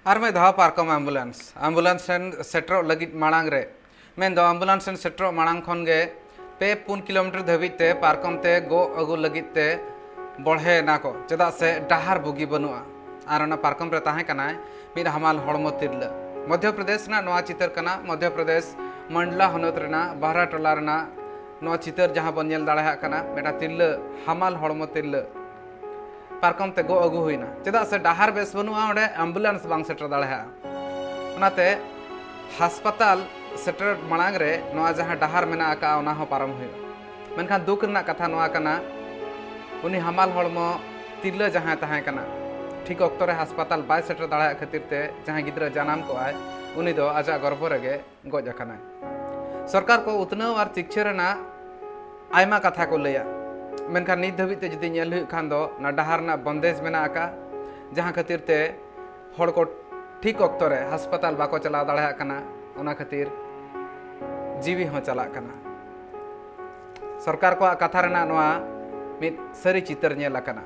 और मैं धाव पार्कम एम्बुलेंस सेट्रो लगी मांग रे मैं दो एम्बुलेंस सेट्रो मांग खन गे पे 4 किलोमीटर धाबीते पार्कम ते गो अगु लगीते बढ़े ना को चेदा से डहार बुगी बनुआ और ना पार्कम रे ताहे कनाय मिद हमाल हड़मो तिरला मध्य प्रदेश ना नवा चितर कना मध्य प्रदेश मंडला हनत रेना बहरा टोला रेना नवा चितर जहां बन नेल दाड़ा कना मेटा तिरला हमाल हड़मो तिरला पार्कम ते गो अगु हुईना चेदा से डहार बेस बनुआ ओडे एम्बुलेंस बांग सेटर दाड़ा ओनाते हास्पताल सेटर मांग रे नवा जहां डहार मेना आका ओना हो पारम हुई मेनखान दुख रना कथा नवा कना उनी हमाल हड़मो तिरला जहां ताहे कना ठीक अक्तो रे हास्पताल बाय सेटर दाड़ा खातिर ते जहां गिद्रा जनाम को आय उनी दो आजा गर्भ रेगे गज अकना सरकार को उतनाव और शिक्षा रेना आयमा कथा को लैया मेनखान नित धाबीते जुदी नेल हुई खान दो ना डहार ना बंदेज मेना आका जहां खातिर ते हड़ को ठीक अक्तो रे हास्पताल बाको चला दाड़ा कना ओना खातिर जीवी हो चला कना सरकार को कथा रेना नवा मिद सारी चितर नेल कना।